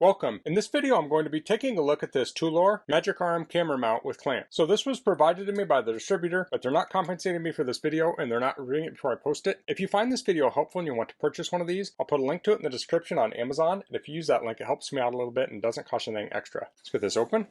Welcome. In this video I'm going to be taking a look at this Toolour Magic Arm camera mount with clamp. So this was provided to me by the distributor, but they're not compensating me for this video and they're not reviewing it before I post it. If you find this video helpful and you want to purchase one of these, I'll put a link to it in the description on Amazon, and if you use that link it helps me out a little bit and doesn't cost anything extra. Let's get this open.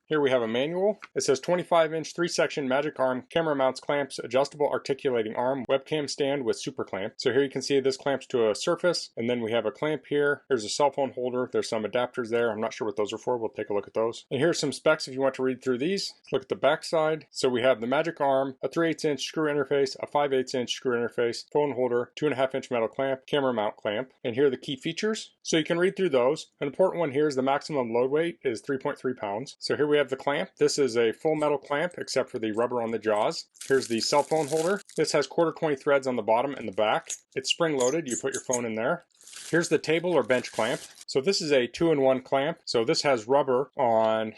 Here we have a manual. It says 25-inch 3-section Magic Arm camera mounts clamps, adjustable articulating arm, webcam stand with super clamp. So here you can see this clamps to a surface, and then we have a clamp here. There's a cell phone holder. There's some adapters there. I'm not sure what those are for. We'll take a look at those. And here's some specs if you want to read through these. Look at the back side. So we have the Magic Arm, a 3/8-inch screw interface, a 5/8-inch screw interface, phone holder, 2.5-inch metal clamp, camera mount clamp, and here are the key features. So you can read through those. An important one here is the maximum load weight is 3.3 pounds. So here we have the clamp. This is a full metal clamp except for the rubber on the jaws. Here's the cell phone holder. This has 1/4 threads on the bottom and the back. It's spring loaded. You put your phone in there. Here's the table or bench clamp. So this is a 2-in-1 clamp. So this has rubber on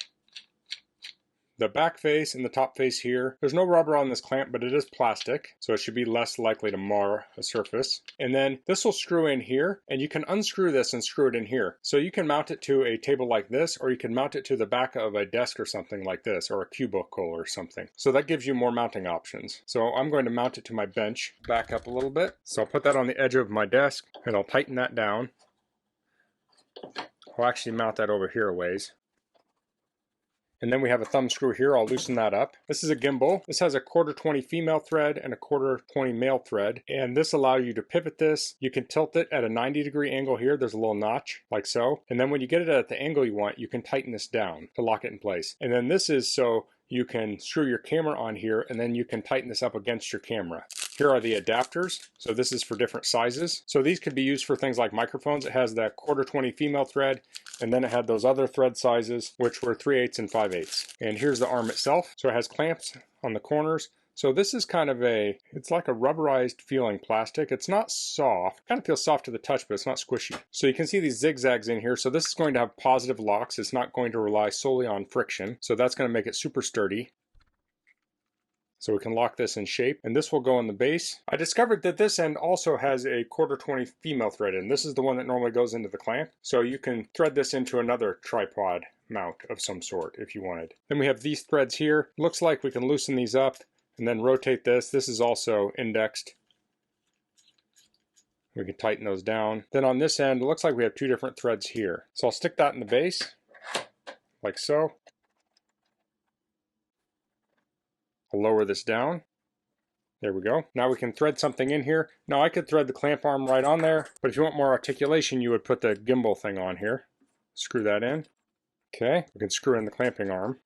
the back face and the top face here. There's no rubber on this clamp, but it is plastic, so it should be less likely to mar a surface. And then this will screw in here, and you can unscrew this and screw it in here. So you can mount it to a table like this, or you can mount it to the back of a desk or something like this, or a cubicle or something. So that gives you more mounting options. So I'm going to mount it to my bench, back up a little bit. So I'll put that on the edge of my desk, and I'll tighten that down. I'll actually mount that over here a ways. And then we have a thumb screw here. I'll loosen that up. This is a gimbal. This has a 1/4 female thread and a 1/4 male thread. And this allows you to pivot this. You can tilt it at a 90-degree angle here. There's a little notch like so. And then when you get it at the angle you want, you can tighten this down to lock it in place. And then this is so you can screw your camera on here, and then you can tighten this up against your camera. Here are the adapters. So this is for different sizes. So these could be used for things like microphones. It has that 1/4 female thread, and then it had those other thread sizes, which were 3/8 and 5/8. And here's the arm itself. So it has clamps on the corners. So this is kind of it's like a rubberized feeling plastic. It's not soft. It kind of feels soft to the touch, but it's not squishy. So you can see these zigzags in here. So this is going to have positive locks. It's not going to rely solely on friction. So that's going to make it super sturdy. So we can lock this in shape, and this will go on the base. I discovered that this end also has a 1/4 female thread in. This is the one that normally goes into the clamp. So you can thread this into another tripod mount of some sort if you wanted. Then we have these threads here. Looks like we can loosen these up and then rotate this. This is also indexed. We can tighten those down. Then on this end, it looks like we have 2 different threads here. So I'll stick that in the base, like so. I'll lower this down. There we go. Now we can thread something in here. Now I could thread the clamp arm right on there, but if you want more articulation, you would put the gimbal thing on here. Screw that in. Okay, we can screw in the clamping arm.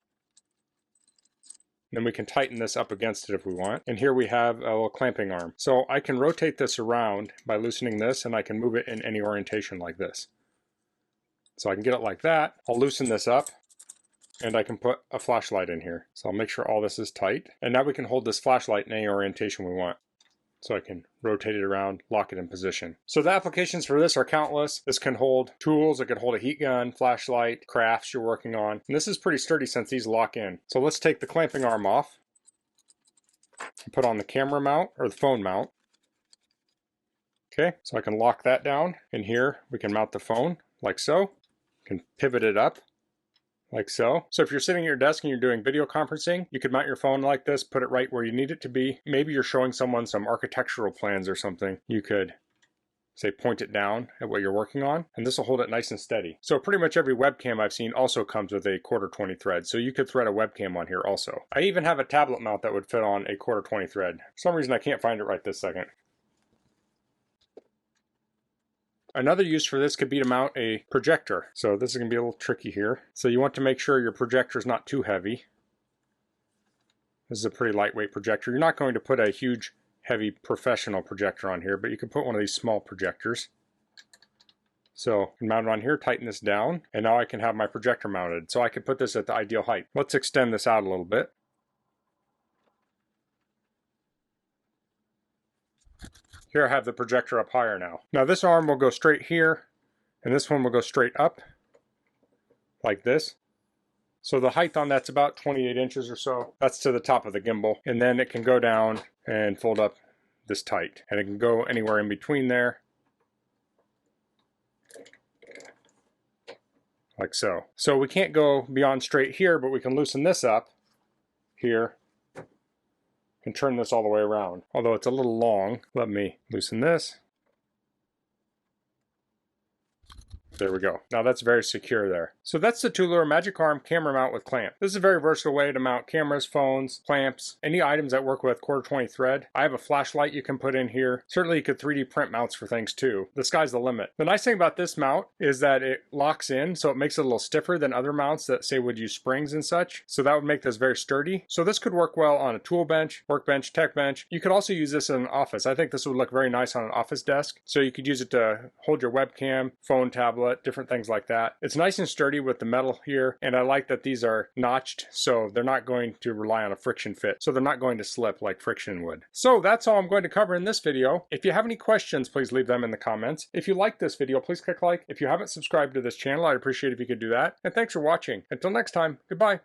Then we can tighten this up against it if we want. And here we have a little clamping arm. So I can rotate this around by loosening this, and I can move it in any orientation like this. So I can get it like that. I'll loosen this up, and I can put a flashlight in here. So I'll make sure all this is tight. And now we can hold this flashlight in any orientation we want. So I can rotate it around, lock it in position. So the applications for this are countless. This can hold tools, it can hold a heat gun, flashlight, crafts you're working on. And this is pretty sturdy since these lock in. So let's take the clamping arm off and put on the camera mount or the phone mount. Okay, so I can lock that down. And here we can mount the phone like so. You can pivot it up like so. So if you're sitting at your desk and you're doing video conferencing, you could mount your phone like this, put it right where you need it to be. Maybe you're showing someone some architectural plans or something. You could, say, point it down at what you're working on, and this will hold it nice and steady. So pretty much every webcam I've seen also comes with a 1/4 thread, so you could thread a webcam on here also. I even have a tablet mount that would fit on a 1/4 thread. For some reason I can't find it right this second. Another use for this could be to mount a projector. So this is going to be a little tricky here. So you want to make sure your projector is not too heavy. This is a pretty lightweight projector. You're not going to put a huge, heavy professional projector on here, but you can put one of these small projectors. So I can mount it on here, tighten this down, and now I can have my projector mounted. So I can put this at the ideal height. Let's extend this out a little bit. Here I have the projector up higher now. Now this arm will go straight here, and this one will go straight up, like this. So the height on that's about 28 inches or so. That's to the top of the gimbal. And then it can go down and fold up this tight. And it can go anywhere in between there. like so. So we can't go beyond straight here, but we can loosen this up here and turn this all the way around. Although it's a little long, let me loosen this. There we go. Now that's very secure there. So that's the Toolour Magic Arm camera mount with clamp. This is a very versatile way to mount cameras, phones, clamps, any items that work with 1/4 thread. I have a flashlight you can put in here. Certainly you could 3D print mounts for things too. The sky's the limit. The nice thing about this mount is that it locks in, so it makes it a little stiffer than other mounts that say would use springs and such. So that would make this very sturdy. So this could work well on a tool bench, workbench, tech bench. You could also use this in an office. I think this would look very nice on an office desk. So you could use it to hold your webcam, phone, tablet, different things like that. It's nice and sturdy with the metal here, and I like that these are notched, so they're not going to rely on a friction fit. So they're not going to slip like friction would. So that's all I'm going to cover in this video. If you have any questions, please leave them in the comments. If you like this video, please click like. If you haven't subscribed to this channel, I'd appreciate if you could do that. And thanks for watching. Until next time, goodbye.